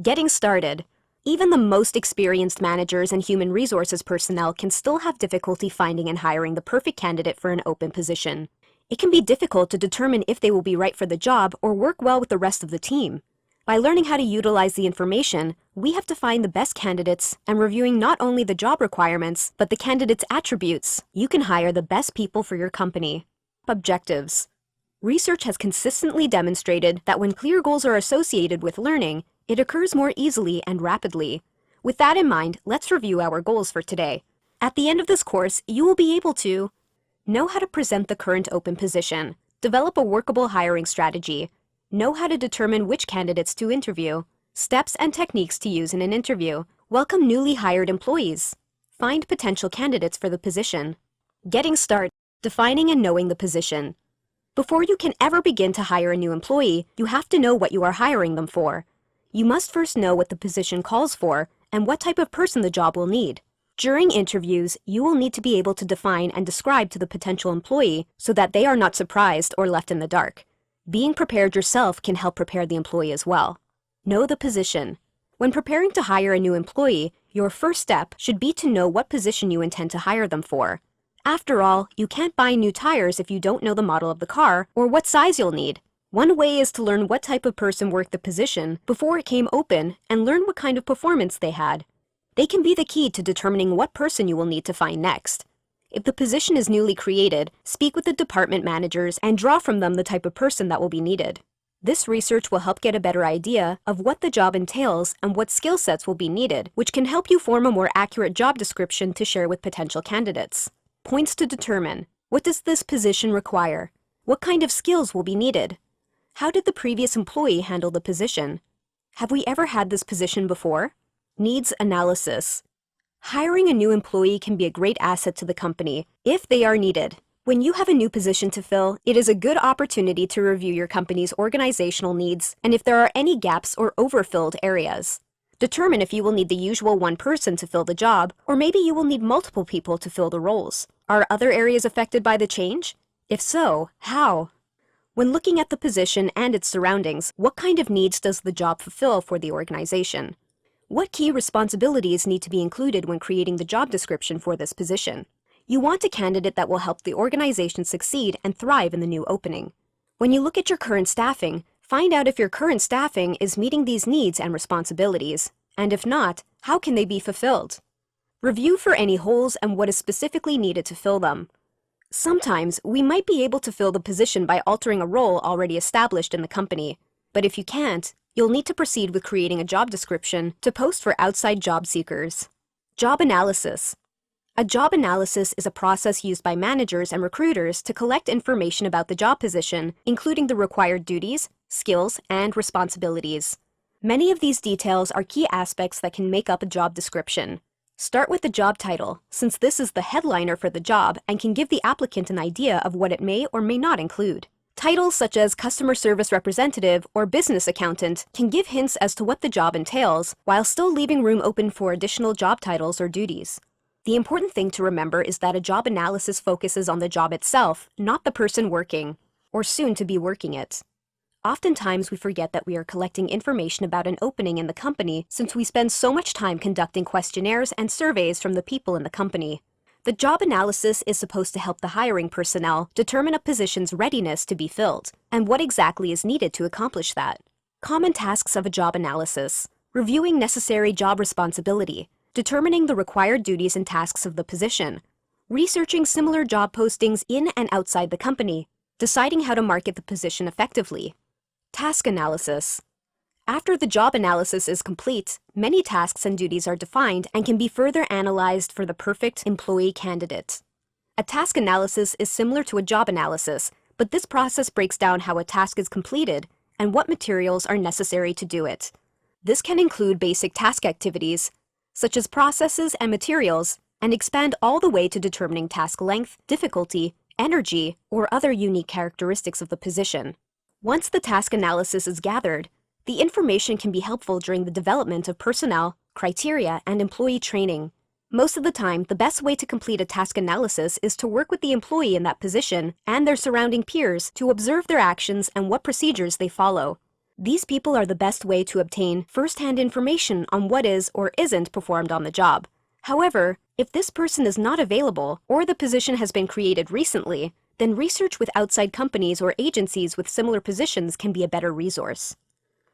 Getting started. Even the most experienced managers and human resources personnel can still have difficulty finding and hiring the perfect candidate for an open position. It can be difficult to determine if they will be right for the job or work well with the rest of the team. By learning how to utilize the information, we have to find the best candidates and reviewing not only the job requirements, but the candidate's attributes. You can hire the best people for your company. Objectives. Research has consistently demonstrated that when clear goals are associated with learning, it occurs more easily and rapidly. With that in mind, let's review our goals for today. At the end of this course, you will be able to know how to present the current open position, develop a workable hiring strategy, know how to determine which candidates to interview, steps and techniques to use in an interview, welcome newly hired employees, find potential candidates for the position. Getting started, defining and knowing the position. Before you can ever begin to hire a new employee, you have to know what you are hiring them for. You must first know what the position calls for and what type of person the job will need. During interviews, you will need to be able to define and describe to the potential employee so that they are not surprised or left in the dark. Being prepared yourself can help prepare the employee as well. Know the position. When preparing to hire a new employee, your first step should be to know what position you intend to hire them for. After all, you can't buy new tires if you don't know the model of the car or what size you'll need. One way is to learn what type of person worked the position before it came open and learn what kind of performance they had. They can be the key to determining what person you will need to find next. If the position is newly created, speak with the department managers and draw from them the type of person that will be needed. This research will help get a better idea of what the job entails and what skill sets will be needed, which can help you form a more accurate job description to share with potential candidates. Points to determine. What does this position require? What kind of skills will be needed? How did the previous employee handle the position? Have we ever had this position before? Needs analysis. Hiring a new employee can be a great asset to the company if they are needed. When you have a new position to fill, it is a good opportunity to review your company's organizational needs and if there are any gaps or overfilled areas. Determine if you will need the usual one person to fill the job, or maybe you will need multiple people to fill the roles. Are other areas affected by the change? If so, how? When looking at the position and its surroundings, what kind of needs does the job fulfill for the organization? What key responsibilities need to be included when creating the job description for this position? You want a candidate that will help the organization succeed and thrive in the new opening. When you look at your current staffing, find out if your current staffing is meeting these needs and responsibilities, and if not, how can they be fulfilled? Review for any holes and what is specifically needed to fill them. Sometimes, we might be able to fill the position by altering a role already established in the company, but if you can't, you'll need to proceed with creating a job description to post for outside job seekers. Job analysis. A job analysis is a process used by managers and recruiters to collect information about the job position, including the required duties, skills, and responsibilities. Many of these details are key aspects that can make up a job description. Start with the job title, since this is the headliner for the job and can give the applicant an idea of what it may or may not include. Titles such as customer service representative or business accountant can give hints as to what the job entails, while still leaving room open for additional job titles or duties. The important thing to remember is that a job analysis focuses on the job itself, not the person working, or soon to be working it. Oftentimes we forget that we are collecting information about an opening in the company since we spend so much time conducting questionnaires and surveys from the people in the company. The job analysis is supposed to help the hiring personnel determine a position's readiness to be filled, and what exactly is needed to accomplish that. Common tasks of a job analysis. Reviewing necessary job responsibility. Determining the required duties and tasks of the position. Researching similar job postings in and outside the company. Deciding how to market the position effectively. Task analysis. After the job analysis is complete, many tasks and duties are defined and can be further analyzed for the perfect employee candidate. A task analysis is similar to a job analysis, but this process breaks down how a task is completed and what materials are necessary to do it. This can include basic task activities, such as processes and materials, and expand all the way to determining task length, difficulty, energy, or other unique characteristics of the position. Once the task analysis is gathered, the information can be helpful during the development of personnel, criteria, and employee training. Most of the time, the best way to complete a task analysis is to work with the employee in that position and their surrounding peers to observe their actions and what procedures they follow. These people are the best way to obtain first-hand information on what is or isn't performed on the job. However, if this person is not available or the position has been created recently, then research with outside companies or agencies with similar positions can be a better resource.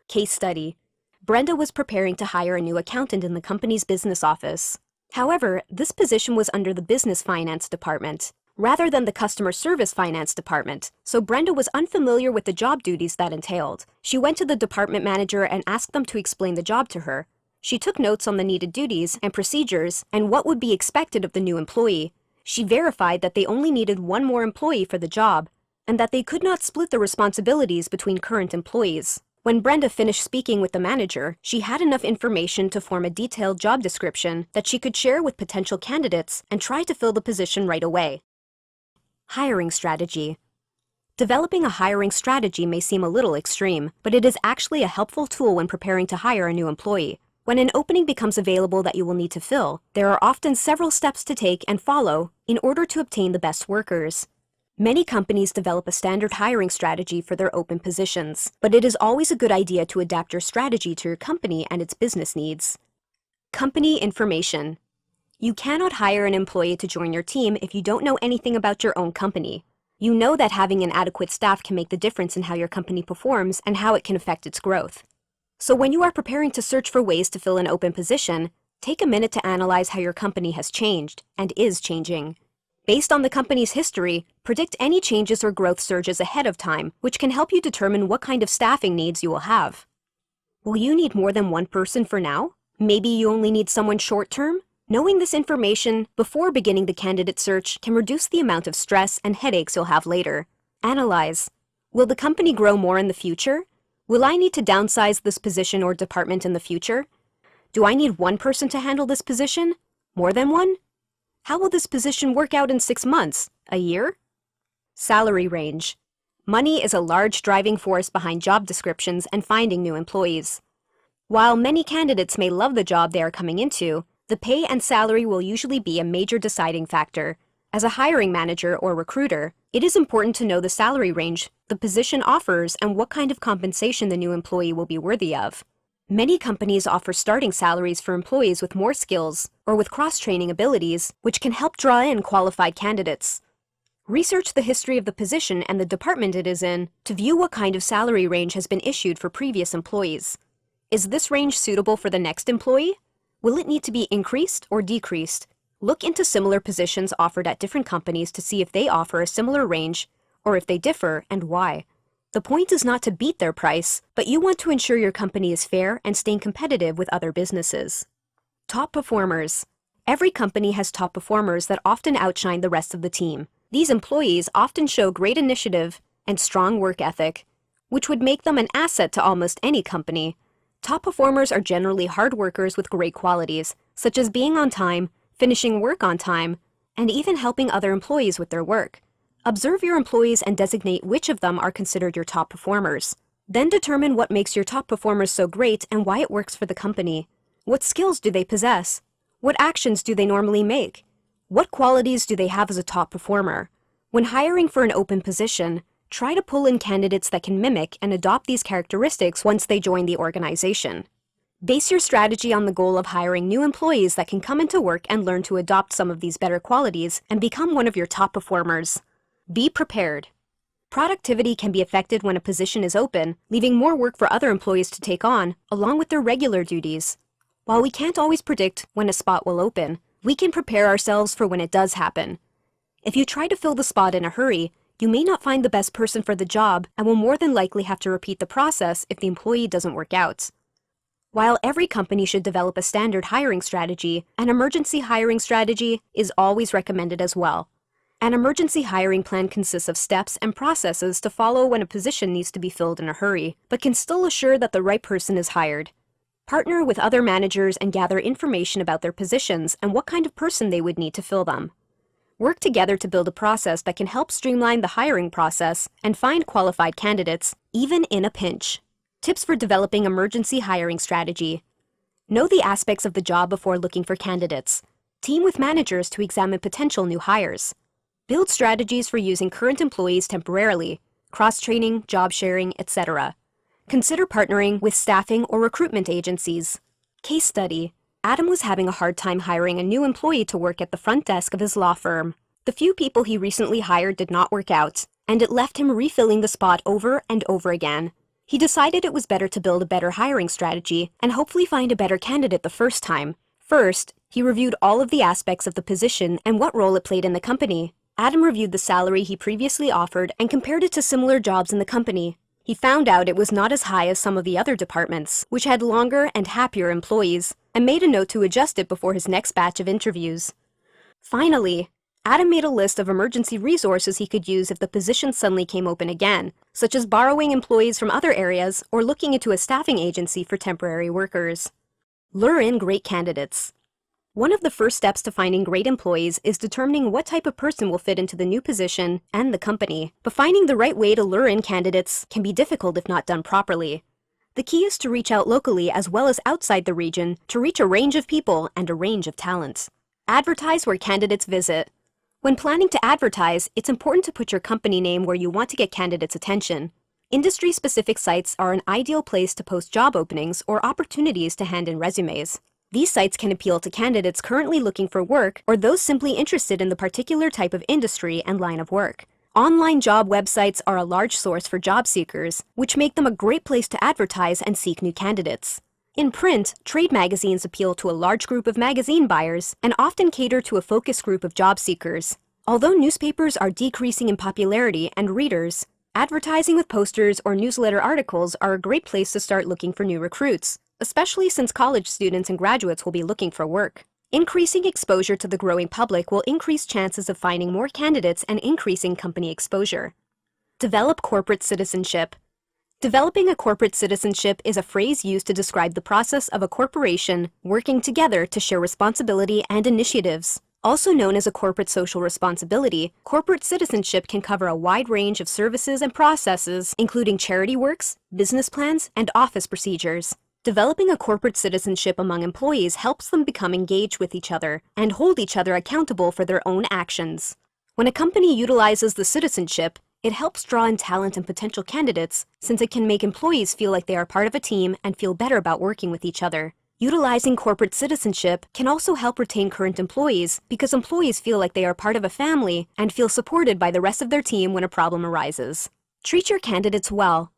Case study. Brenda was preparing to hire a new accountant in the company's business office. However, this position was under the business finance department, rather than the customer service finance department, so Brenda was unfamiliar with the job duties that entailed. She went to the department manager and asked them to explain the job to her. She took notes on the needed duties and procedures and what would be expected of the new employee. She verified that they only needed one more employee for the job, and that they could not split the responsibilities between current employees. When Brenda finished speaking with the manager, she had enough information to form a detailed job description that she could share with potential candidates and try to fill the position right away. Hiring strategy. Developing a hiring strategy may seem a little extreme, but it is actually a helpful tool when preparing to hire a new employee. When an opening becomes available that you will need to fill, there are often several steps to take and follow in order to obtain the best workers. Many companies develop a standard hiring strategy for their open positions, but it is always a good idea to adapt your strategy to your company and its business needs. Company information. You cannot hire an employee to join your team if you don't know anything about your own company. You know that having an adequate staff can make the difference in how your company performs and how it can affect its growth. So when you are preparing to search for ways to fill an open position, take a minute to analyze how your company has changed and is changing. Based on the company's history, predict any changes or growth surges ahead of time, which can help you determine what kind of staffing needs you will have. Will you need more than one person for now? Maybe you only need someone short-term? Knowing this information before beginning the candidate search can reduce the amount of stress and headaches you'll have later. Analyze. Will the company grow more in the future? Will I need to downsize this position or department in the future? Do I need one person to handle this position? More than one? How will this position work out in 6 months? A year? Salary range. Money is a large driving force behind job descriptions and finding new employees. While many candidates may love the job they are coming into, the pay and salary will usually be a major deciding factor. As a hiring manager or recruiter, it is important to know the salary range the position offers and what kind of compensation the new employee will be worthy of. Many companies offer starting salaries for employees with more skills or with cross-training abilities, which can help draw in qualified candidates. Research the history of the position and the department it is in to view what kind of salary range has been issued for previous employees. Is this range suitable for the next employee? Will it need to be increased or decreased? Look into similar positions offered at different companies to see if they offer a similar range or if they differ and why. The point is not to beat their price, but you want to ensure your company is fair and staying competitive with other businesses. Top performers. Every company has top performers that often outshine the rest of the team. These employees often show great initiative and strong work ethic, which would make them an asset to almost any company. Top performers are generally hard workers with great qualities, such as being on time, finishing work on time, and even helping other employees with their work. Observe your employees and designate which of them are considered your top performers. Then determine what makes your top performers so great and why it works for the company. What skills do they possess? What actions do they normally make? What qualities do they have as a top performer? When hiring for an open position, try to pull in candidates that can mimic and adopt these characteristics once they join the organization. Base your strategy on the goal of hiring new employees that can come into work and learn to adopt some of these better qualities and become one of your top performers. Be prepared. Productivity can be affected when a position is open, leaving more work for other employees to take on, along with their regular duties. While we can't always predict when a spot will open, we can prepare ourselves for when it does happen. If you try to fill the spot in a hurry, you may not find the best person for the job and will more than likely have to repeat the process if the employee doesn't work out. While every company should develop a standard hiring strategy, an emergency hiring strategy is always recommended as well. An emergency hiring plan consists of steps and processes to follow when a position needs to be filled in a hurry, but can still assure that the right person is hired. Partner with other managers and gather information about their positions and what kind of person they would need to fill them. Work together to build a process that can help streamline the hiring process and find qualified candidates, even in a pinch. Tips for developing emergency hiring strategy. Know the aspects of the job before looking for candidates. Team with managers to examine potential new hires. Build strategies for using current employees temporarily, cross-training, job sharing, etc. Consider partnering with staffing or recruitment agencies. Case study. Adam was having a hard time hiring a new employee to work at the front desk of his law firm. The few people he recently hired did not work out, and it left him refilling the spot over and over again. He decided it was better to build a better hiring strategy and hopefully find a better candidate the first time. First, he reviewed all of the aspects of the position and what role it played in the company. Adam reviewed the salary he previously offered and compared it to similar jobs in the company. He found out it was not as high as some of the other departments, which had longer and happier employees, and made a note to adjust it before his next batch of interviews. Finally, Adam made a list of emergency resources he could use if the position suddenly came open again, such as borrowing employees from other areas or looking into a staffing agency for temporary workers. Lure in great candidates. One of the first steps to finding great employees is determining what type of person will fit into the new position and the company. But finding the right way to lure in candidates can be difficult if not done properly. The key is to reach out locally as well as outside the region to reach a range of people and a range of talent. Advertise where candidates visit. When planning to advertise, it's important to put your company name where you want to get candidates' attention. Industry-specific sites are an ideal place to post job openings or opportunities to hand in resumes. These sites can appeal to candidates currently looking for work or those simply interested in the particular type of industry and line of work. Online job websites are a large source for job seekers, which make them a great place to advertise and seek new candidates. In print, trade magazines appeal to a large group of magazine buyers and often cater to a focus group of job seekers. Although newspapers are decreasing in popularity and readers, advertising with posters or newsletter articles are a great place to start looking for new recruits, especially since college students and graduates will be looking for work. Increasing exposure to the growing public will increase chances of finding more candidates and increasing company exposure. Develop corporate citizenship. Developing a corporate citizenship is a phrase used to describe the process of a corporation working together to share responsibility and initiatives. Also known as a corporate social responsibility, corporate citizenship can cover a wide range of services and processes, including charity works, business plans, and office procedures. Developing a corporate citizenship among employees helps them become engaged with each other and hold each other accountable for their own actions. When a company utilizes the citizenship, it helps draw in talent and potential candidates since it can make employees feel like they are part of a team and feel better about working with each other. Utilizing corporate citizenship can also help retain current employees because employees feel like they are part of a family and feel supported by the rest of their team when a problem arises. Treat your candidates well.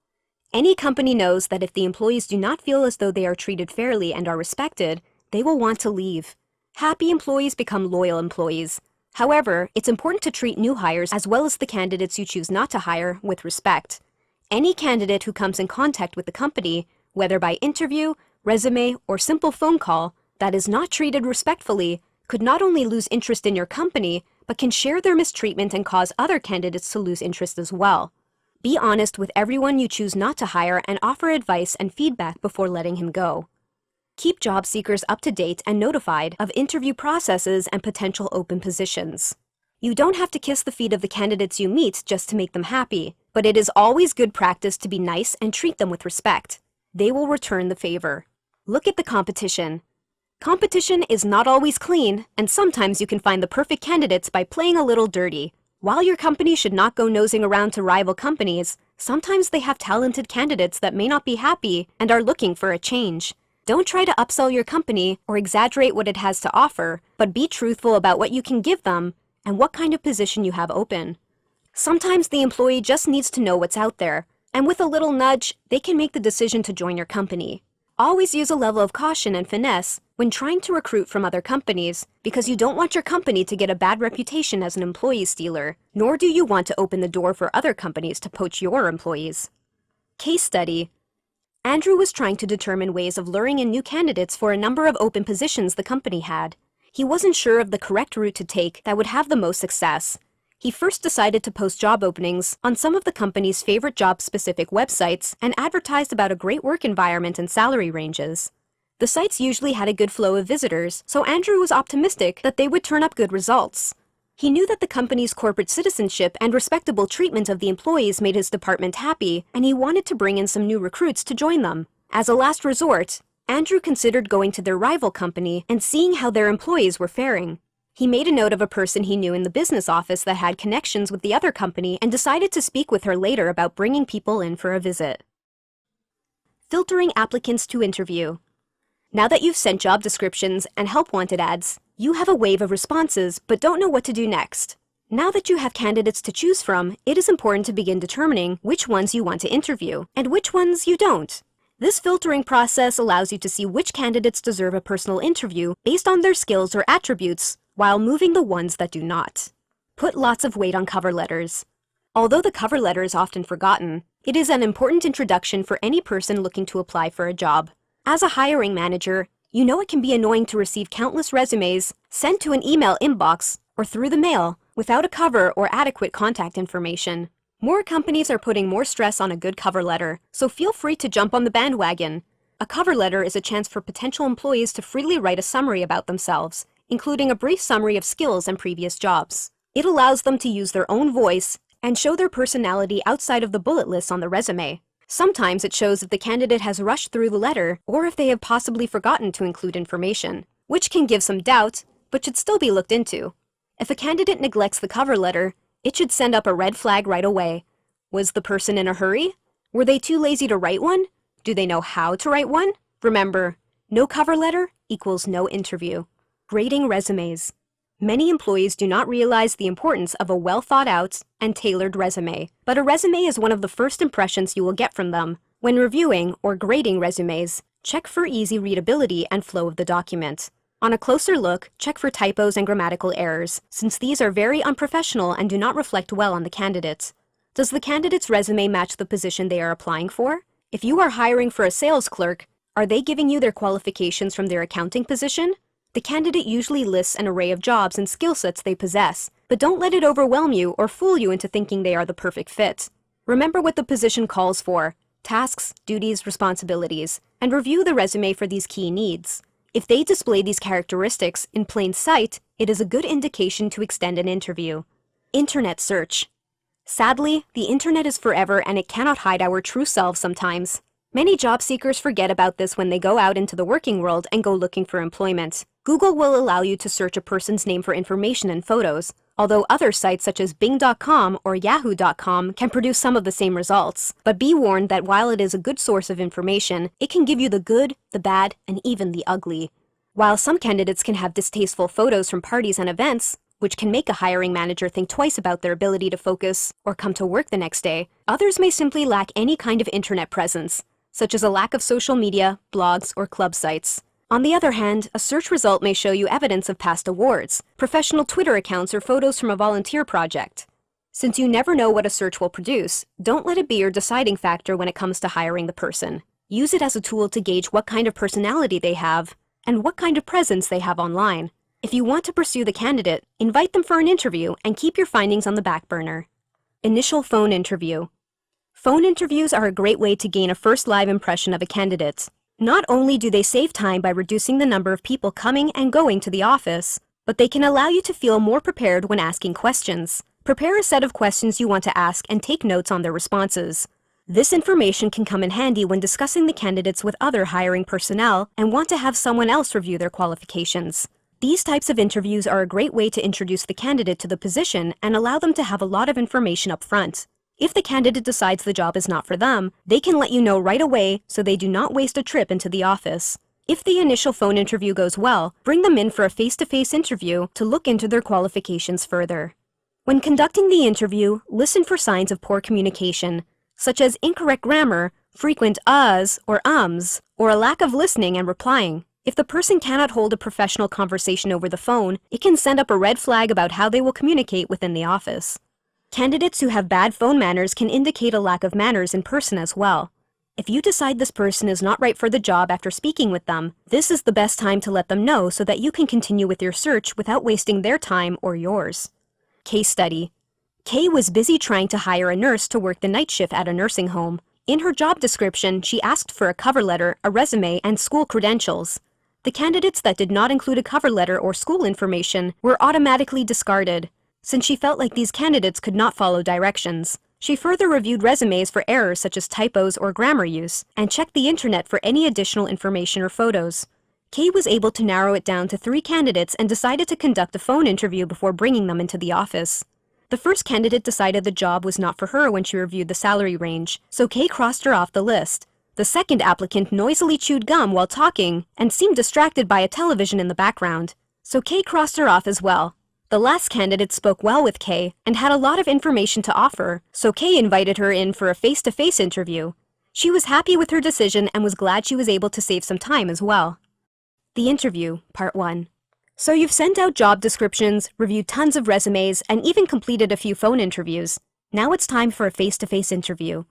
Any company knows that if the employees do not feel as though they are treated fairly and are respected, they will want to leave. Happy employees become loyal employees. However, it's important to treat new hires as well as the candidates you choose not to hire with respect. Any candidate who comes in contact with the company, whether by interview, resume, or simple phone call, that is not treated respectfully, could not only lose interest in your company, but can share their mistreatment and cause other candidates to lose interest as well. Be honest with everyone you choose not to hire and offer advice and feedback before letting him go. Keep job seekers up to date and notified of interview processes and potential open positions. You don't have to kiss the feet of the candidates you meet just to make them happy, but it is always good practice to be nice and treat them with respect. They will return the favor. Look at the competition. Competition is not always clean, and sometimes you can find the perfect candidates by playing a little dirty. While your company should not go nosing around to rival companies, sometimes they have talented candidates that may not be happy and are looking for a change. Don't try to upsell your company or exaggerate what it has to offer, but be truthful about what you can give them and what kind of position you have open. Sometimes the employee just needs to know what's out there, and with a little nudge, they can make the decision to join your company. Always use a level of caution and finesse when trying to recruit from other companies because you don't want your company to get a bad reputation as an employee stealer, nor do you want to open the door for other companies to poach your employees. Case study. Andrew was trying to determine ways of luring in new candidates for a number of open positions the company had. He wasn't sure of the correct route to take that would have the most success. He first decided to post job openings on some of the company's favorite job-specific websites and advertised about a great work environment and salary ranges. The sites usually had a good flow of visitors, so Andrew was optimistic that they would turn up good results. He knew that the company's corporate citizenship and respectable treatment of the employees made his department happy, and he wanted to bring in some new recruits to join them. As a last resort, Andrew considered going to their rival company and seeing how their employees were faring. He made a note of a person he knew in the business office that had connections with the other company and decided to speak with her later about bringing people in for a visit. Filtering applicants to interview. Now that you've sent job descriptions and help wanted ads, you have a wave of responses but don't know what to do next. Now that you have candidates to choose from, it is important to begin determining which ones you want to interview and which ones you don't. This filtering process allows you to see which candidates deserve a personal interview based on their skills or attributes, while moving the ones that do not. Put lots of weight on cover letters. Although the cover letter is often forgotten, it is an important introduction for any person looking to apply for a job. As a hiring manager, you know it can be annoying to receive countless resumes sent to an email inbox or through the mail without a cover or adequate contact information. More companies are putting more stress on a good cover letter, so feel free to jump on the bandwagon. A cover letter is a chance for potential employees to freely write a summary about themselves, including a brief summary of skills and previous jobs. It allows them to use their own voice and show their personality outside of the bullet lists on the resume. Sometimes it shows if the candidate has rushed through the letter or if they have possibly forgotten to include information, which can give some doubt, but should still be looked into. If a candidate neglects the cover letter, it should send up a red flag right away. Was the person in a hurry? Were they too lazy to write one? Do they know how to write one? Remember, no cover letter equals no interview. Grading resumes. Many employees do not realize the importance of a well-thought-out and tailored resume, but a resume is one of the first impressions you will get from them. When reviewing or grading resumes, check for easy readability and flow of the document. On a closer look, check for typos and grammatical errors, since these are very unprofessional and do not reflect well on the candidate. Does the candidate's resume match the position they are applying for? If you are hiring for a sales clerk, are they giving you their qualifications from their accounting position? The candidate usually lists an array of jobs and skill sets they possess, but don't let it overwhelm you or fool you into thinking they are the perfect fit. Remember what the position calls for, tasks, duties, responsibilities, and review the resume for these key needs. If they display these characteristics in plain sight, it is a good indication to extend an interview. Internet search. Sadly, the internet is forever and it cannot hide our true selves sometimes. Many job seekers forget about this when they go out into the working world and go looking for employment. Google will allow you to search a person's name for information and photos, although other sites such as Bing.com or Yahoo.com can produce some of the same results. But be warned that while it is a good source of information, it can give you the good, the bad, and even the ugly. While some candidates can have distasteful photos from parties and events, which can make a hiring manager think twice about their ability to focus or come to work the next day, others may simply lack any kind of internet presence, such as a lack of social media, blogs, or club sites. On the other hand, a search result may show you evidence of past awards, professional Twitter accounts, or photos from a volunteer project. Since you never know what a search will produce, don't let it be your deciding factor when it comes to hiring the person. Use it as a tool to gauge what kind of personality they have and what kind of presence they have online. If you want to pursue the candidate, invite them for an interview and keep your findings on the back burner. Initial phone interview. Phone interviews are a great way to gain a first live impression of a candidate. Not only do they save time by reducing the number of people coming and going to the office, but they can allow you to feel more prepared when asking questions. Prepare a set of questions you want to ask and take notes on their responses. This information can come in handy when discussing the candidates with other hiring personnel and want to have someone else review their qualifications. These types of interviews are a great way to introduce the candidate to the position and allow them to have a lot of information up front. If the candidate decides the job is not for them, they can let you know right away so they do not waste a trip into the office. If the initial phone interview goes well, bring them in for a face-to-face interview to look into their qualifications further. When conducting the interview, listen for signs of poor communication, such as incorrect grammar, frequent uhs or ums, or a lack of listening and replying. If the person cannot hold a professional conversation over the phone, it can send up a red flag about how they will communicate within the office. Candidates who have bad phone manners can indicate a lack of manners in person as well. If you decide this person is not right for the job after speaking with them, this is the best time to let them know so that you can continue with your search without wasting their time or yours. Case study. Kay was busy trying to hire a nurse to work the night shift at a nursing home. In her job description, she asked for a cover letter, a resume, and school credentials. The candidates that did not include a cover letter or school information were automatically discarded, since she felt like these candidates could not follow directions. She further reviewed resumes for errors such as typos or grammar use, and checked the internet for any additional information or photos. Kay was able to narrow it down to 3 candidates and decided to conduct a phone interview before bringing them into the office. The first candidate decided the job was not for her when she reviewed the salary range, so Kay crossed her off the list. The second applicant noisily chewed gum while talking and seemed distracted by a television in the background, so Kay crossed her off as well. The last candidate spoke well with Kay and had a lot of information to offer, so Kay invited her in for a face-to-face interview. She was happy with her decision and was glad she was able to save some time as well. The interview, part 1. So you've sent out job descriptions, reviewed tons of resumes, and even completed a few phone interviews. Now it's time for a face-to-face interview.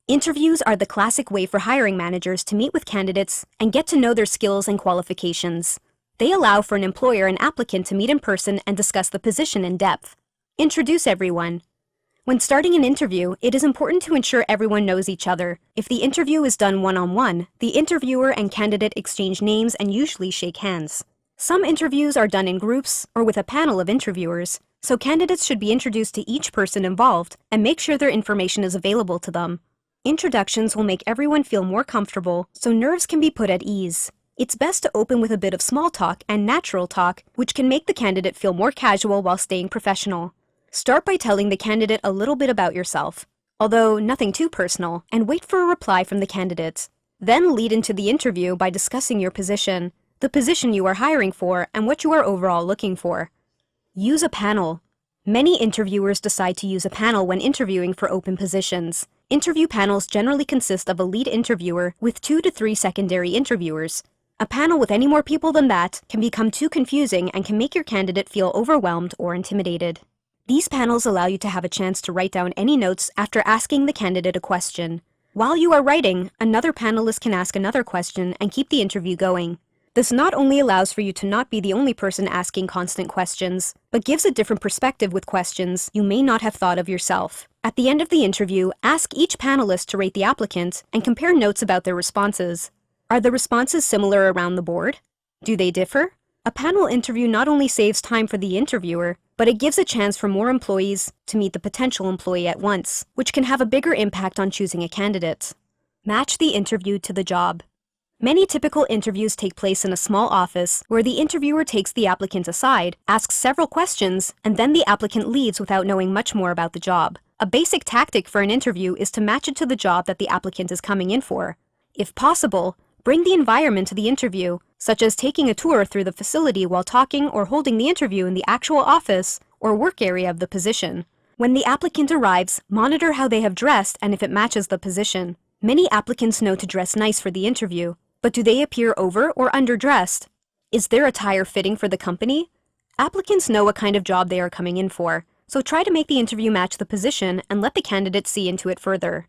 Interviews are the classic way for hiring managers to meet with candidates and get to know their skills and qualifications. They allow for an employer and applicant to meet in person and discuss the position in depth. Introduce everyone. When starting an interview, it is important to ensure everyone knows each other. If the interview is done one-on-one, the interviewer and candidate exchange names and usually shake hands. Some interviews are done in groups or with a panel of interviewers, so candidates should be introduced to each person involved and make sure their information is available to them. Introductions will make everyone feel more comfortable, so nerves can be put at ease. It's best to open with a bit of small talk and natural talk, which can make the candidate feel more casual while staying professional. Start by telling the candidate a little bit about yourself, although nothing too personal, and wait for a reply from the candidate. Then lead into the interview by discussing your position, the position you are hiring for, and what you are overall looking for. Use a panel. Many interviewers decide to use a panel when interviewing for open positions. Interview panels generally consist of a lead interviewer with 2 to 3 secondary interviewers. A panel with any more people than that can become too confusing and can make your candidate feel overwhelmed or intimidated. These panels allow you to have a chance to write down any notes after asking the candidate a question. While you are writing, another panelist can ask another question and keep the interview going. This not only allows for you to not be the only person asking constant questions, but gives a different perspective with questions you may not have thought of yourself. At the end of the interview, ask each panelist to rate the applicant and compare notes about their responses. Are the responses similar around the board? Do they differ? A panel interview not only saves time for the interviewer, but it gives a chance for more employees to meet the potential employee at once, which can have a bigger impact on choosing a candidate. Match the interview to the job. Many typical interviews take place in a small office where the interviewer takes the applicant aside, asks several questions, and then the applicant leaves without knowing much more about the job. A basic tactic for an interview is to match it to the job that the applicant is coming in for. If possible, bring the environment to the interview, such as taking a tour through the facility while talking or holding the interview in the actual office or work area of the position. When the applicant arrives, monitor how they have dressed and if it matches the position. Many applicants know to dress nice for the interview, but do they appear over or underdressed? Is their attire fitting for the company? Applicants know what kind of job they are coming in for, so try to make the interview match the position and let the candidate see into it further.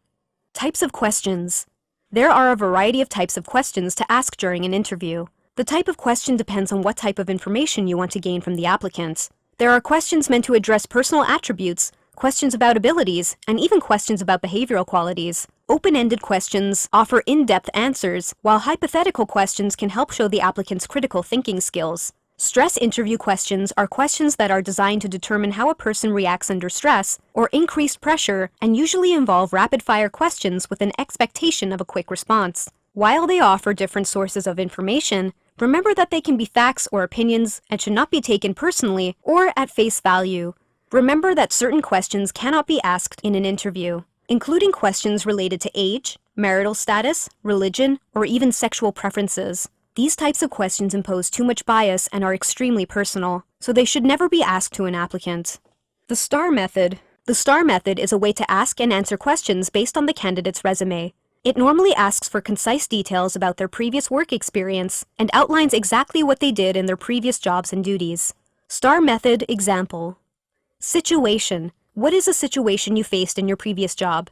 Types of questions. There are a variety of types of questions to ask during an interview. The type of question depends on what type of information you want to gain from the applicant. There are questions meant to address personal attributes, questions about abilities, and even questions about behavioral qualities. Open-ended questions offer in-depth answers, while hypothetical questions can help show the applicant's critical thinking skills. Stress interview questions are questions that are designed to determine how a person reacts under stress or increased pressure and usually involve rapid-fire questions with an expectation of a quick response. While they offer different sources of information, remember that they can be facts or opinions and should not be taken personally or at face value. Remember that certain questions cannot be asked in an interview, including questions related to age, marital status, religion, or even sexual preferences. These types of questions impose too much bias and are extremely personal, so they should never be asked to an applicant. The STAR method. The STAR method is a way to ask and answer questions based on the candidate's resume. It normally asks for concise details about their previous work experience and outlines exactly what they did in their previous jobs and duties. STAR method example. Situation. What is a situation you faced in your previous job?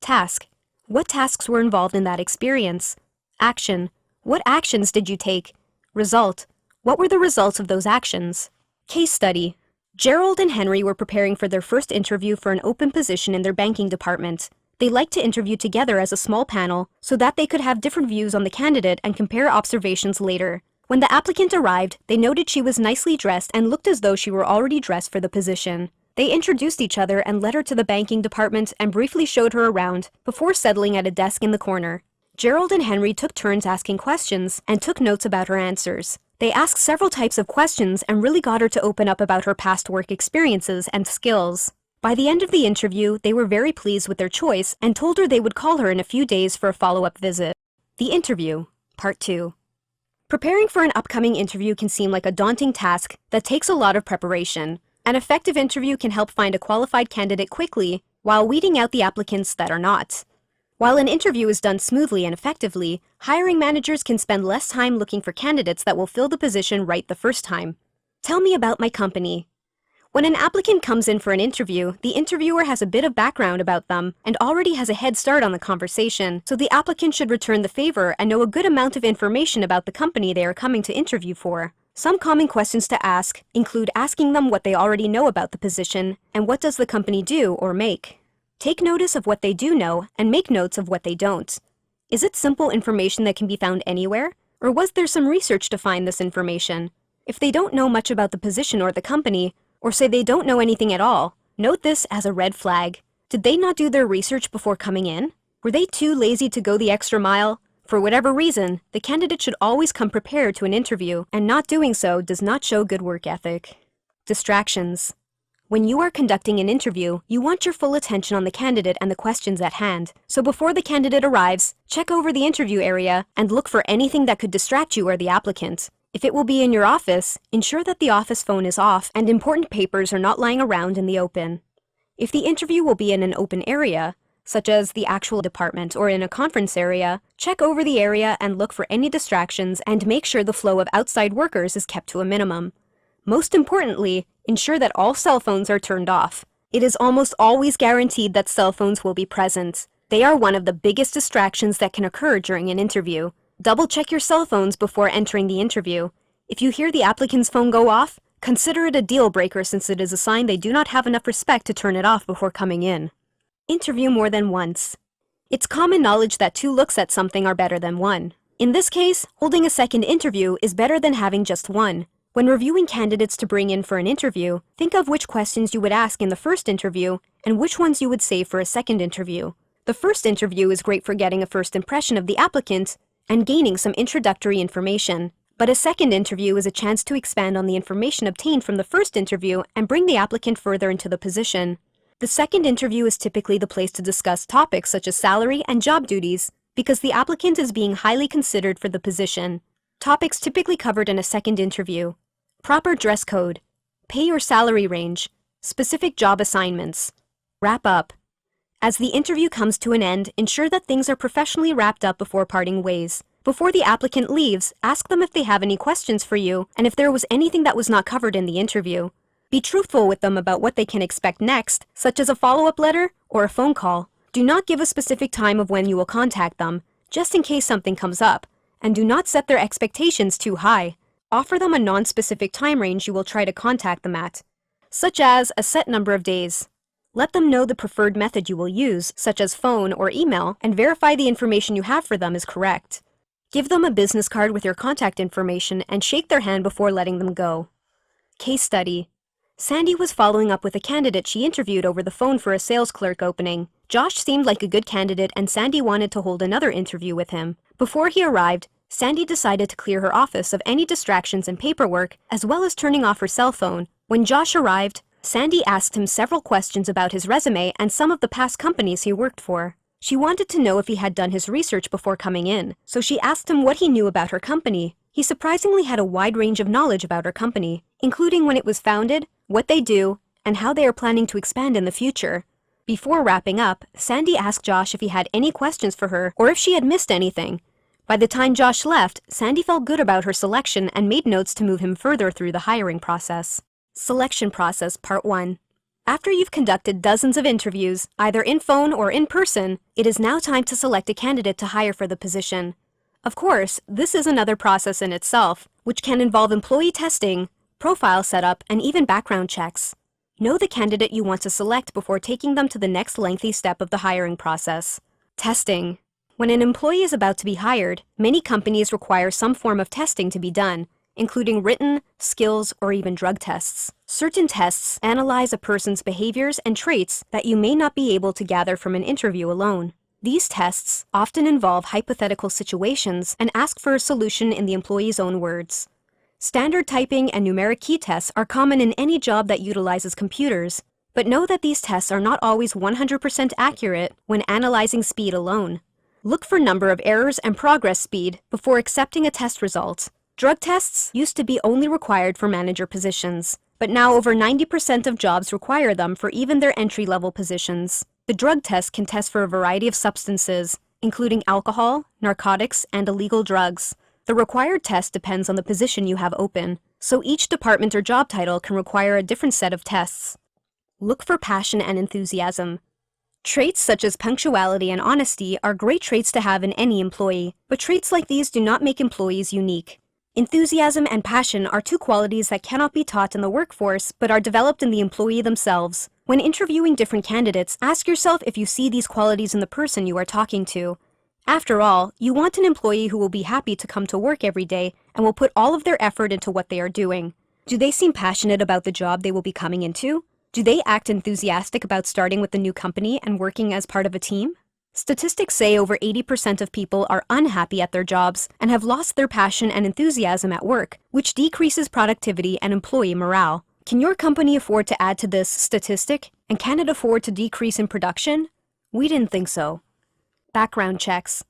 Task. What tasks were involved in that experience? Action. What actions did you take? Result. What were the results of those actions? Case study. Gerald and Henry were preparing for their first interview for an open position in their banking department. They liked to interview together as a small panel so that they could have different views on the candidate and compare observations later. When the applicant arrived, they noted she was nicely dressed and looked as though she were already dressed for the position. They introduced each other and led her to the banking department and briefly showed her around before settling at a desk in the corner. Gerald and Henry took turns asking questions and took notes about her answers. They asked several types of questions and really got her to open up about her past work experiences and skills. By the end of the interview, they were very pleased with their choice and told her they would call her in a few days for a follow-up visit. The interview, Part 2. Preparing for an upcoming interview can seem like a daunting task that takes a lot of preparation. An effective interview can help find a qualified candidate quickly while weeding out the applicants that are not. While an interview is done smoothly and effectively, hiring managers can spend less time looking for candidates that will fill the position right the first time. Tell me about my company. When an applicant comes in for an interview, the interviewer has a bit of background about them and already has a head start on the conversation, so the applicant should return the favor and know a good amount of information about the company they are coming to interview for. Some common questions to ask include asking them what they already know about the position and what does the company do or make. Take notice of what they do know and make notes of what they don't. Is it simple information that can be found anywhere, or was there some research to find this information? If they don't know much about the position or the company, or say they don't know anything at all, note this as a red flag. Did they not do their research before coming in? Were they too lazy to go the extra mile? For whatever reason, the candidate should always come prepared to an interview, and not doing so does not show good work ethic. Distractions. When you are conducting an interview, you want your full attention on the candidate and the questions at hand. So before the candidate arrives, check over the interview area and look for anything that could distract you or the applicant. If it will be in your office, ensure that the office phone is off and important papers are not lying around in the open. If the interview will be in an open area, such as the actual department or in a conference area, check over the area and look for any distractions and make sure the flow of outside workers is kept to a minimum. Most importantly, ensure that all cell phones are turned off. It is almost always guaranteed that cell phones will be present. They are one of the biggest distractions that can occur during an interview. Double-check your cell phones before entering the interview. If you hear the applicant's phone go off, consider it a deal breaker since it is a sign they do not have enough respect to turn it off before coming in. Interview more than once. It's common knowledge that 2 looks at something are better than 1. In this case, holding a second interview is better than having just 1. When reviewing candidates to bring in for an interview, think of which questions you would ask in the first interview and which ones you would save for a second interview. The first interview is great for getting a first impression of the applicant and gaining some introductory information. But a second interview is a chance to expand on the information obtained from the first interview and bring the applicant further into the position. The second interview is typically the place to discuss topics such as salary and job duties, because the applicant is being highly considered for the position. Topics typically covered in a second interview: proper dress code, pay or salary range, specific job assignments. Wrap up. As the interview comes to an end, ensure that things are professionally wrapped up before parting ways. Before the applicant leaves, ask them if they have any questions for you and if there was anything that was not covered in the interview. Be truthful with them about what they can expect next, such as a follow-up letter or a phone call. Do not give a specific time of when you will contact them, just in case something comes up, and do not set their expectations too high. Offer them a non-specific time range you will try to contact them at, such as a set number of days. Let them know the preferred method you will use, such as phone or email, and verify the information you have for them is correct. Give them a business card with your contact information and shake their hand before letting them go. Case study. Sandy was following up with a candidate she interviewed over the phone for a sales clerk opening. Josh seemed like a good candidate and Sandy wanted to hold another interview with him. Before he arrived, Sandy decided to clear her office of any distractions and paperwork, as well as turning off her cell phone. When Josh arrived, Sandy asked him several questions about his resume and some of the past companies he worked for. She wanted to know if he had done his research before coming in, so she asked him what he knew about her company. He surprisingly had a wide range of knowledge about her company, including when it was founded, what they do, and how they are planning to expand in the future. Before wrapping up, Sandy asked Josh if he had any questions for her or if she had missed anything. By the time Josh left, Sandy felt good about her selection and made notes to move him further through the hiring process. Selection Process Part 1. After you've conducted dozens of interviews, either in phone or in person, it is now time to select a candidate to hire for the position. Of course, this is another process in itself, which can involve employee testing, profile setup, and even background checks. Know the candidate you want to select before taking them to the next lengthy step of the hiring process. Testing. When an employee is about to be hired, many companies require some form of testing to be done, including written, skills, or even drug tests. Certain tests analyze a person's behaviors and traits that you may not be able to gather from an interview alone. These tests often involve hypothetical situations and ask for a solution in the employee's own words. Standard typing and numeric key tests are common in any job that utilizes computers. But know that these tests are not always 100% accurate when analyzing speed alone. Look for number of errors and progress speed before accepting a test result. Drug tests used to be only required for manager positions, but now over 90% of jobs require them for even their entry-level positions. The drug test can test for a variety of substances, including alcohol, narcotics, and illegal drugs. The required test depends on the position you have open, so each department or job title can require a different set of tests. Look for passion and enthusiasm. Traits such as punctuality and honesty are great traits to have in any employee, but traits like these do not make employees unique. Enthusiasm and passion are two qualities that cannot be taught in the workforce but are developed in the employee themselves. When interviewing different candidates, ask yourself if you see these qualities in the person you are talking to. After all, you want an employee who will be happy to come to work every day and will put all of their effort into what they are doing. Do they seem passionate about the job they will be coming into? Do they act enthusiastic about starting with the new company and working as part of a team? Statistics say over 80% of people are unhappy at their jobs and have lost their passion and enthusiasm at work, which decreases productivity and employee morale. Can your company afford to add to this statistic? And can it afford to decrease in production? We didn't think so. Background checks.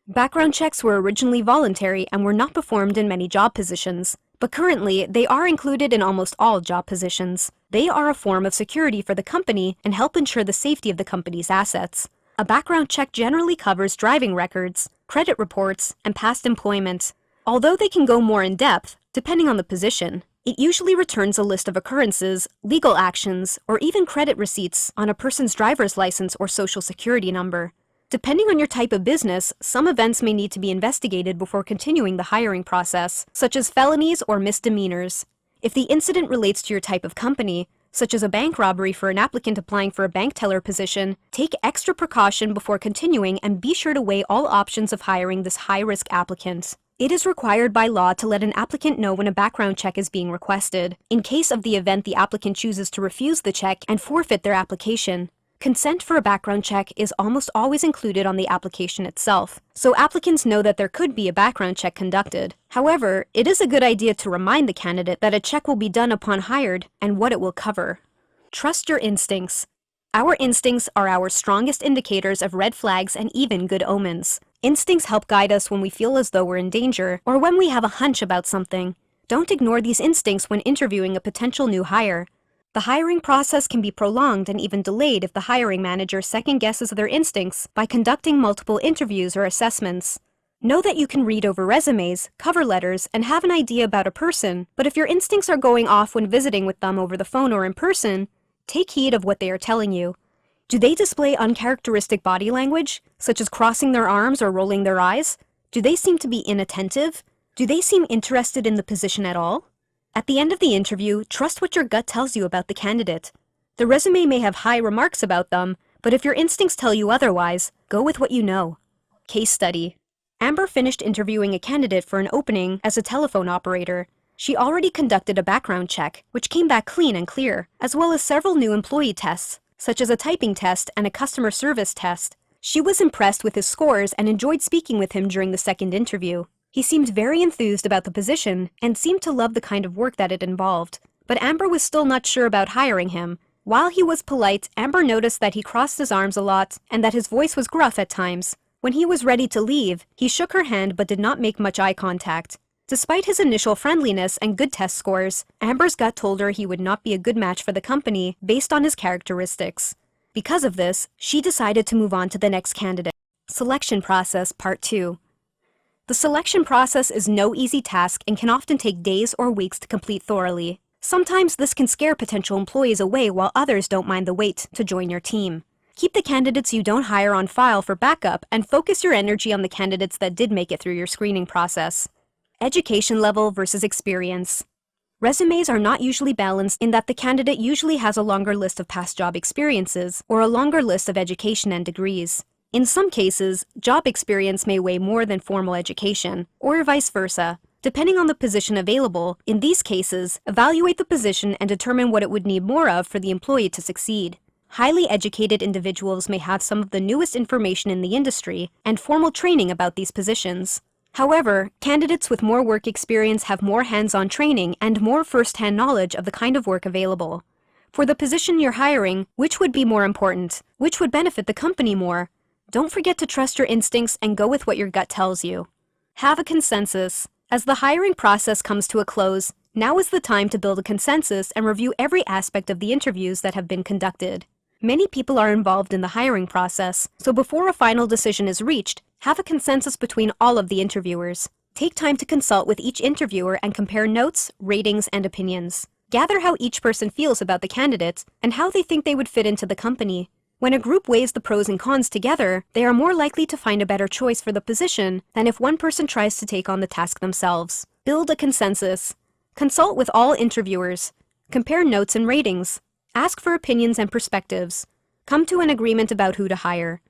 Background checks were originally voluntary and were not performed in many job positions, but currently they are included in almost all job positions. They are a form of security for the company and help ensure the safety of the company's assets. A background check generally covers driving records, credit reports, and past employment. Although they can go more in depth, depending on the position, it usually returns a list of occurrences, legal actions, or even credit receipts on a person's driver's license or social security number. Depending on your type of business, some events may need to be investigated before continuing the hiring process, such as felonies or misdemeanors. If the incident relates to your type of company, such as a bank robbery for an applicant applying for a bank teller position, take extra precaution before continuing and be sure to weigh all options of hiring this high-risk applicant. It is required by law to let an applicant know when a background check is being requested, in case of the event the applicant chooses to refuse the check and forfeit their application. Consent for a background check is almost always included on the application itself, so applicants know that there could be a background check conducted. However, it is a good idea to remind the candidate that a check will be done upon hired and what it will cover. Trust your instincts. Our instincts are our strongest indicators of red flags and even good omens. Instincts help guide us when we feel as though we're in danger or when we have a hunch about something. Don't ignore these instincts when interviewing a potential new hire. The hiring process can be prolonged and even delayed if the hiring manager second-guesses their instincts by conducting multiple interviews or assessments. Know that you can read over resumes, cover letters, and have an idea about a person, but if your instincts are going off when visiting with them over the phone or in person, take heed of what they are telling you. Do they display uncharacteristic body language, such as crossing their arms or rolling their eyes? Do they seem to be inattentive? Do they seem interested in the position at all? At the end of the interview, trust what your gut tells you about the candidate. The resume may have high remarks about them, but if your instincts tell you otherwise, go with what you know. Case study. Amber finished interviewing a candidate for an opening as a telephone operator. She already conducted a background check, which came back clean and clear, as well as several new employee tests, such as a typing test and a customer service test. She was impressed with his scores and enjoyed speaking with him during the second interview. He seemed very enthused about the position and seemed to love the kind of work that it involved. But Amber was still not sure about hiring him. While he was polite, Amber noticed that he crossed his arms a lot and that his voice was gruff at times. When he was ready to leave, he shook her hand but did not make much eye contact. Despite his initial friendliness and good test scores, Amber's gut told her he would not be a good match for the company based on his characteristics. Because of this, she decided to move on to the next candidate. Selection Process Part 2. The selection process is no easy task and can often take days or weeks to complete thoroughly. Sometimes this can scare potential employees away while others don't mind the wait to join your team. Keep the candidates you don't hire on file for backup and focus your energy on the candidates that did make it through your screening process. Education level versus experience. Resumes are not usually balanced in that the candidate usually has a longer list of past job experiences or a longer list of education and degrees. In some cases, job experience may weigh more than formal education, or vice versa. Depending on the position available, in these cases, evaluate the position and determine what it would need more of for the employee to succeed. Highly educated individuals may have some of the newest information in the industry and formal training about these positions. However, candidates with more work experience have more hands-on training and more first-hand knowledge of the kind of work available. For the position you're hiring, which would be more important? Which would benefit the company more? Don't forget to trust your instincts and go with what your gut tells you. Have a consensus. As the hiring process comes to a close, now is the time to build a consensus and review every aspect of the interviews that have been conducted. Many people are involved in the hiring process, so before a final decision is reached, have a consensus between all of the interviewers. Take time to consult with each interviewer and compare notes, ratings, and opinions. Gather how each person feels about the candidate and how they think they would fit into the company. When a group weighs the pros and cons together, they are more likely to find a better choice for the position than if one person tries to take on the task themselves. Build a consensus. Consult with all interviewers. Compare notes and ratings. Ask for opinions and perspectives. Come to an agreement about who to hire.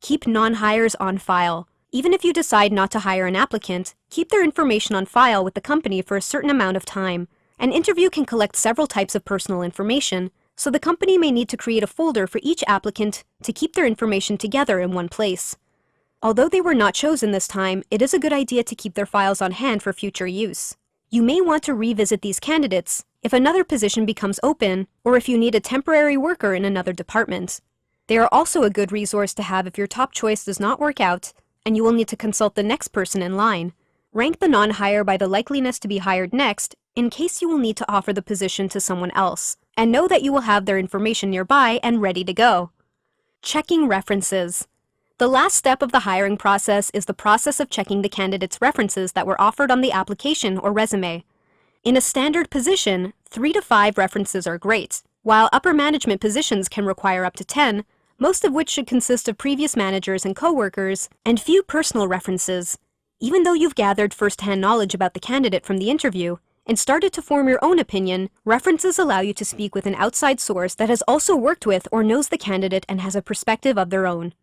Keep non-hires on file. Even if you decide not to hire an applicant, keep their information on file with the company for a certain amount of time. An interview can collect several types of personal information, so the company may need to create a folder for each applicant to keep their information together in one place. Although they were not chosen this time, it is a good idea to keep their files on hand for future use. You may want to revisit these candidates if another position becomes open or if you need a temporary worker in another department. They are also a good resource to have if your top choice does not work out and you will need to consult the next person in line. Rank the non-hire by the likeliness to be hired next in case you will need to offer the position to someone else, and know that you will have their information nearby and ready to go. Checking references. The last step of the hiring process is the process of checking the candidate's references that were offered on the application or resume. In a standard position, 3 to 5 references are great, while upper management positions can require up to 10, most of which should consist of previous managers and coworkers, and few personal references. Even though you've gathered first-hand knowledge about the candidate from the interview and started to form your own opinion, references allow you to speak with an outside source that has also worked with or knows the candidate and has a perspective of their own.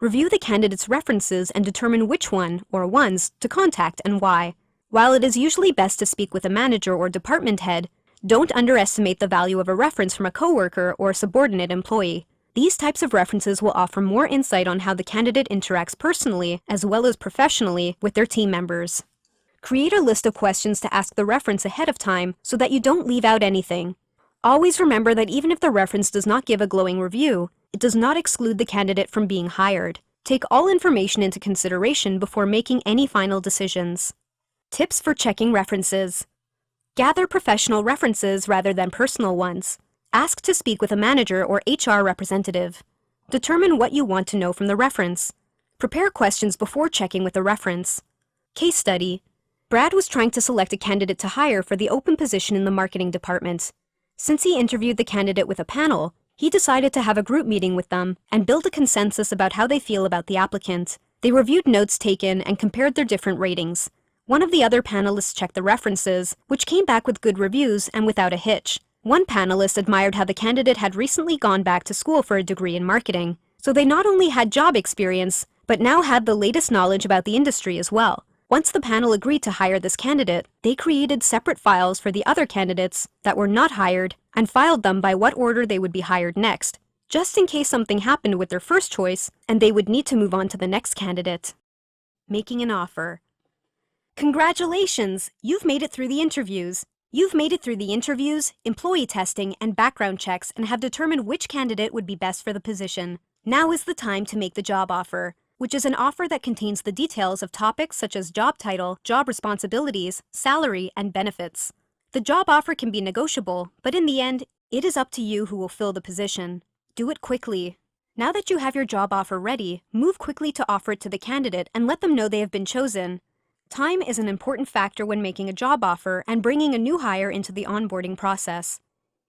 Review the candidate's references and determine which one or ones to contact and why. While it is usually best to speak with a manager or department head, don't underestimate the value of a reference from a coworker or subordinate employee. These types of references will offer more insight on how the candidate interacts personally as well as professionally with their team members. Create a list of questions to ask the reference ahead of time so that you don't leave out anything. Always remember that even if the reference does not give a glowing review, it does not exclude the candidate from being hired. Take all information into consideration before making any final decisions. Tips for checking references. Gather professional references rather than personal ones. Ask to speak with a manager or HR representative. Determine what you want to know from the reference. Prepare questions before checking with the reference. Case study. Brad was trying to select a candidate to hire for the open position in the marketing department. Since he interviewed the candidate with a panel, he decided to have a group meeting with them and build a consensus about how they feel about the applicant. They reviewed notes taken and compared their different ratings. One of the other panelists checked the references, which came back with good reviews and without a hitch. One panelist admired how the candidate had recently gone back to school for a degree in marketing, so they not only had job experience, but now had the latest knowledge about the industry as well. Once the panel agreed to hire this candidate, they created separate files for the other candidates that were not hired and filed them by what order they would be hired next, just in case something happened with their first choice and they would need to move on to the next candidate. Making an offer. Congratulations! You've made it through the interviews. You've made it through the interviews, employee testing, and background checks and have determined which candidate would be best for the position. Now is the time to make the job offer, which is an offer that contains the details of topics such as job title, job responsibilities, salary, and benefits. The job offer can be negotiable, but in the end, it is up to you who will fill the position. Do it quickly. Now that you have your job offer ready, move quickly to offer it to the candidate and let them know they have been chosen. Time is an important factor when making a job offer and bringing a new hire into the onboarding process.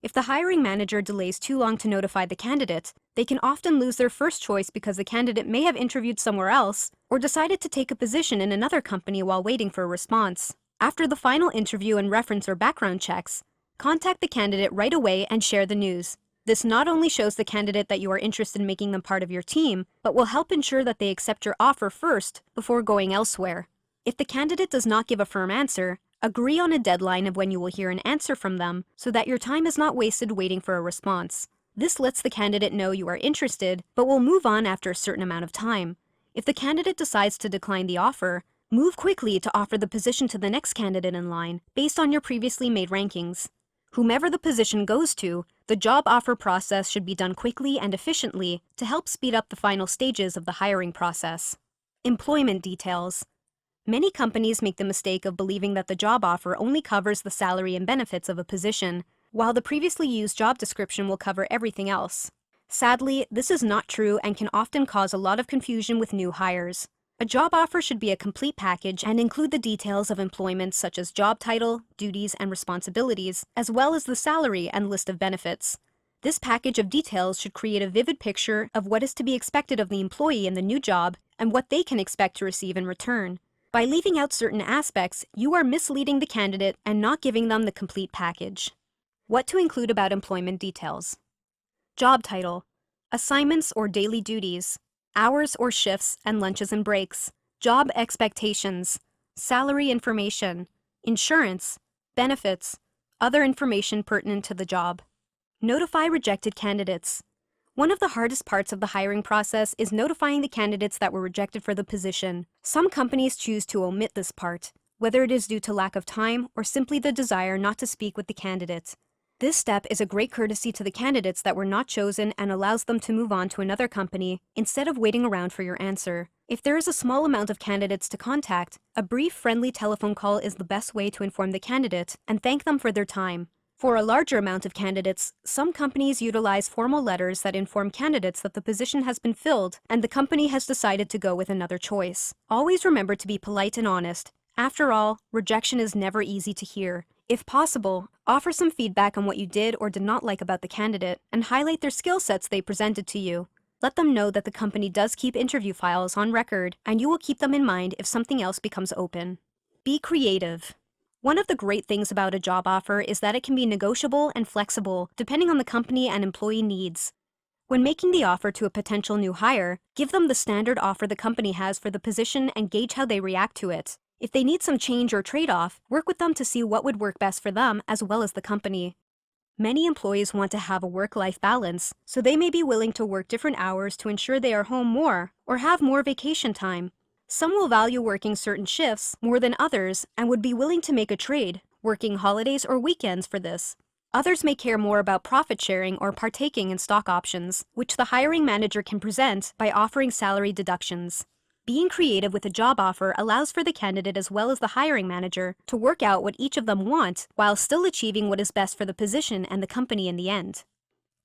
If the hiring manager delays too long to notify the candidate, they can often lose their first choice because the candidate may have interviewed somewhere else or decided to take a position in another company while waiting for a response. After the final interview and reference or background checks, contact the candidate right away and share the news. This not only shows the candidate that you are interested in making them part of your team, but will help ensure that they accept your offer first before going elsewhere. If the candidate does not give a firm answer, agree on a deadline of when you will hear an answer from them so that your time is not wasted waiting for a response. This lets the candidate know you are interested, but will move on after a certain amount of time. If the candidate decides to decline the offer, move quickly to offer the position to the next candidate in line based on your previously made rankings. Whomever the position goes to, the job offer process should be done quickly and efficiently to help speed up the final stages of the hiring process. Employment details. Many companies make the mistake of believing that the job offer only covers the salary and benefits of a position, while the previously used job description will cover everything else. Sadly, this is not true and can often cause a lot of confusion with new hires. A job offer should be a complete package and include the details of employment such as job title, duties, and responsibilities, as well as the salary and list of benefits. This package of details should create a vivid picture of what is to be expected of the employee in the new job and what they can expect to receive in return. By leaving out certain aspects, you are misleading the candidate and not giving them the complete package. What to include about employment details. Job title, assignments or daily duties, hours or shifts and lunches and breaks, job expectations, salary information, insurance, benefits, other information pertinent to the job. Notify rejected candidates. One of the hardest parts of the hiring process is notifying the candidates that were rejected for the position. Some companies choose to omit this part, whether it is due to lack of time or simply the desire not to speak with the candidate. This step is a great courtesy to the candidates that were not chosen and allows them to move on to another company instead of waiting around for your answer. If there is a small amount of candidates to contact, a brief friendly telephone call is the best way to inform the candidate and thank them for their time. For a larger amount of candidates, some companies utilize formal letters that inform candidates that the position has been filled and the company has decided to go with another choice. Always remember to be polite and honest. After all, rejection is never easy to hear. If possible, offer some feedback on what you did or did not like about the candidate and highlight their skill sets they presented to you. Let them know that the company does keep interview files on record and you will keep them in mind if something else becomes open. Be creative. One of the great things about a job offer is that it can be negotiable and flexible depending on the company and employee needs. When making the offer to a potential new hire, give them the standard offer the company has for the position and gauge how they react to it. If they need some change or trade-off, work with them to see what would work best for them as well as the company. Many employees want to have a work-life balance, so they may be willing to work different hours to ensure they are home more or have more vacation time. Some will value working certain shifts more than others and would be willing to make a trade, working holidays or weekends for this. Others may care more about profit sharing or partaking in stock options, which the hiring manager can present by offering salary deductions. Being creative with a job offer allows for the candidate as well as the hiring manager to work out what each of them want while still achieving what is best for the position and the company in the end.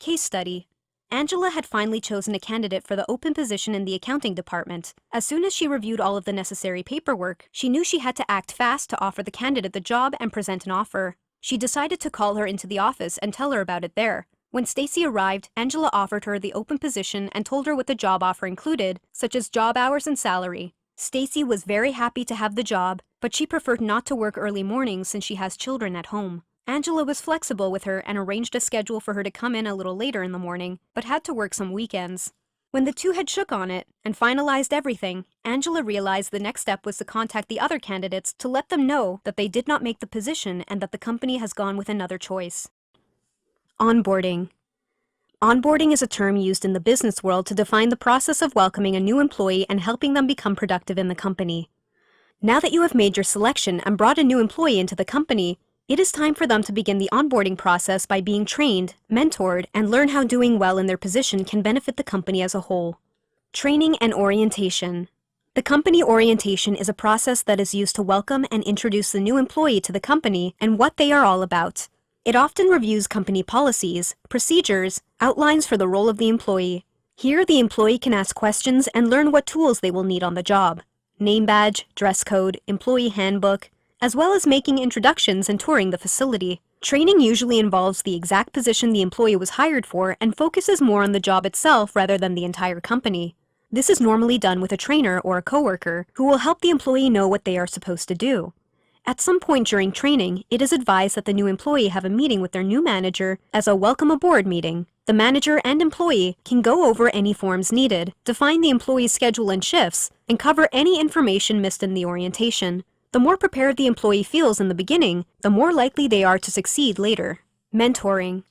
Case study. Angela had finally chosen a candidate for the open position in the accounting department. As soon as she reviewed all of the necessary paperwork, she knew she had to act fast to offer the candidate the job and present an offer. She decided to call her into the office and tell her about it there. When Stacy arrived, Angela offered her the open position and told her what the job offer included, such as job hours and salary. Stacy was very happy to have the job, but she preferred not to work early mornings since she has children at home. Angela was flexible with her and arranged a schedule for her to come in a little later in the morning, but had to work some weekends. When the two had shook on it and finalized everything, Angela realized the next step was to contact the other candidates to let them know that they did not make the position and that the company has gone with another choice. Onboarding. Onboarding is a term used in the business world to define the process of welcoming a new employee and helping them become productive in the company. Now that you have made your selection and brought a new employee into the company, it is time for them to begin the onboarding process by being trained, mentored, and learn how doing well in their position can benefit the company as a whole. Training and orientation. The company orientation is a process that is used to welcome and introduce the new employee to the company and what they are all about. It often reviews company policies, procedures, outlines for the role of the employee. Here, the employee can ask questions and learn what tools they will need on the job. Name badge, dress code, employee handbook, as well as making introductions and touring the facility. Training usually involves the exact position the employee was hired for and focuses more on the job itself rather than the entire company. This is normally done with a trainer or a coworker who will help the employee know what they are supposed to do. At some point during training, it is advised that the new employee have a meeting with their new manager as a welcome aboard meeting. The manager and employee can go over any forms needed, define the employee's schedule and shifts, and cover any information missed in the orientation. The more prepared the employee feels in the beginning, the more likely they are to succeed later. Mentoring.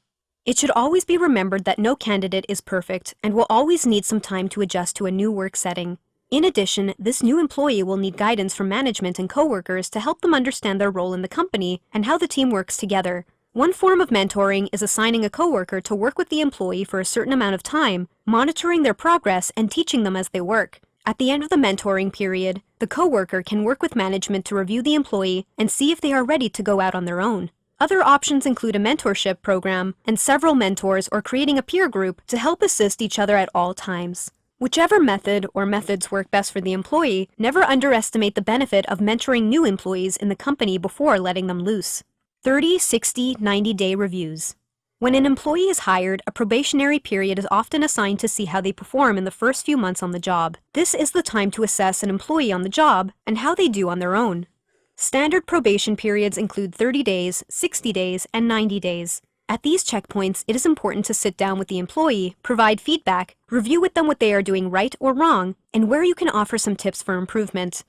It should always be remembered that no candidate is perfect and will always need some time to adjust to a new work setting. In addition, this new employee will need guidance from management and coworkers to help them understand their role in the company and how the team works together. One form of mentoring is assigning a coworker to work with the employee for a certain amount of time, monitoring their progress and teaching them as they work. At the end of the mentoring period, the coworker can work with management to review the employee and see if they are ready to go out on their own. Other options include a mentorship program and several mentors or creating a peer group to help assist each other at all times. Whichever method or methods work best for the employee, never underestimate the benefit of mentoring new employees in the company before letting them loose. 30, 60, 90-day reviews. When an employee is hired, a probationary period is often assigned to see how they perform in the first few months on the job. This is the time to assess an employee on the job and how they do on their own. Standard probation periods include 30 days, 60 days, and 90 days. At these checkpoints, it is important to sit down with the employee, provide feedback, review with them what they are doing right or wrong, and where you can offer some tips for improvement.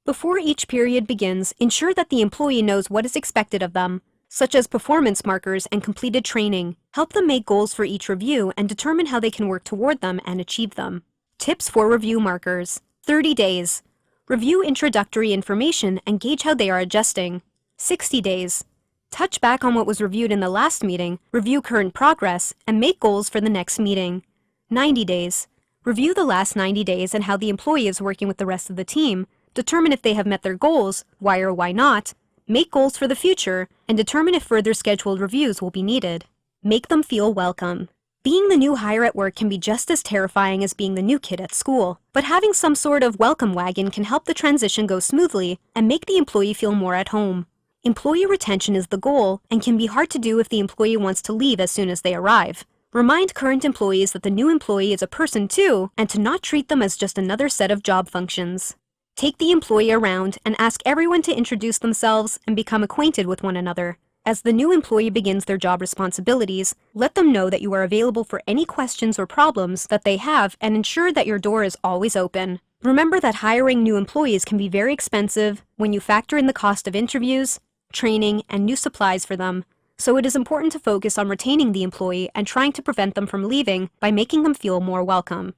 Before each period begins, ensure that the employee knows what is expected of them, such as performance markers and completed training. Help them make goals for each review and determine how they can work toward them and achieve them. Tips for review markers. 30 days. Review introductory information and gauge how they are adjusting. 60 days. Touch back on what was reviewed in the last meeting, review current progress, and make goals for the next meeting. 90 days. Review the last 90 days and how the employee is working with the rest of the team. Determine if they have met their goals, why or why not, make goals for the future, and determine if further scheduled reviews will be needed. Make them feel welcome. Being the new hire at work can be just as terrifying as being the new kid at school, but having some sort of welcome wagon can help the transition go smoothly and make the employee feel more at home. Employee retention is the goal and can be hard to do if the employee wants to leave as soon as they arrive. Remind current employees that the new employee is a person too, and to not treat them as just another set of job functions. Take the employee around and ask everyone to introduce themselves and become acquainted with one another. As the new employee begins their job responsibilities, let them know that you are available for any questions or problems that they have and ensure that your door is always open. Remember that hiring new employees can be very expensive when you factor in the cost of interviews, training, and new supplies for them. So it is important to focus on retaining the employee and trying to prevent them from leaving by making them feel more welcome.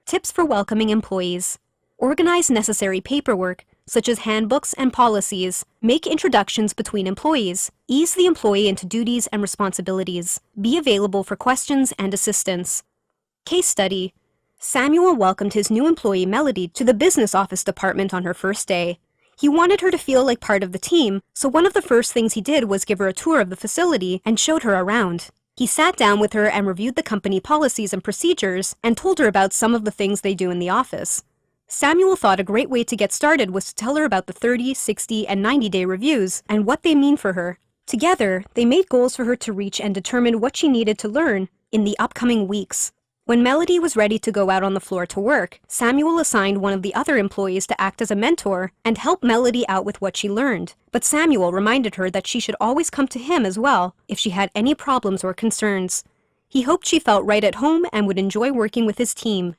Tips for welcoming employees. Organize necessary paperwork, such as handbooks and policies. Make introductions between employees. Ease the employee into duties and responsibilities. Be available for questions and assistance. Case study. Samuel welcomed his new employee Melody to the business office department on her first day. He wanted her to feel like part of the team, so one of the first things he did was give her a tour of the facility and showed her around. He sat down with her and reviewed the company policies and procedures and told her about some of the things they do in the office. Samuel thought a great way to get started was to tell her about the 30, 60, and 90-day reviews and what they mean for her. Together, they made goals for her to reach and determine what she needed to learn in the upcoming weeks. When Melody was ready to go out on the floor to work, Samuel assigned one of the other employees to act as a mentor and help Melody out with what she learned. But Samuel reminded her that she should always come to him as well if she had any problems or concerns. He hoped she felt right at home and would enjoy working with his team.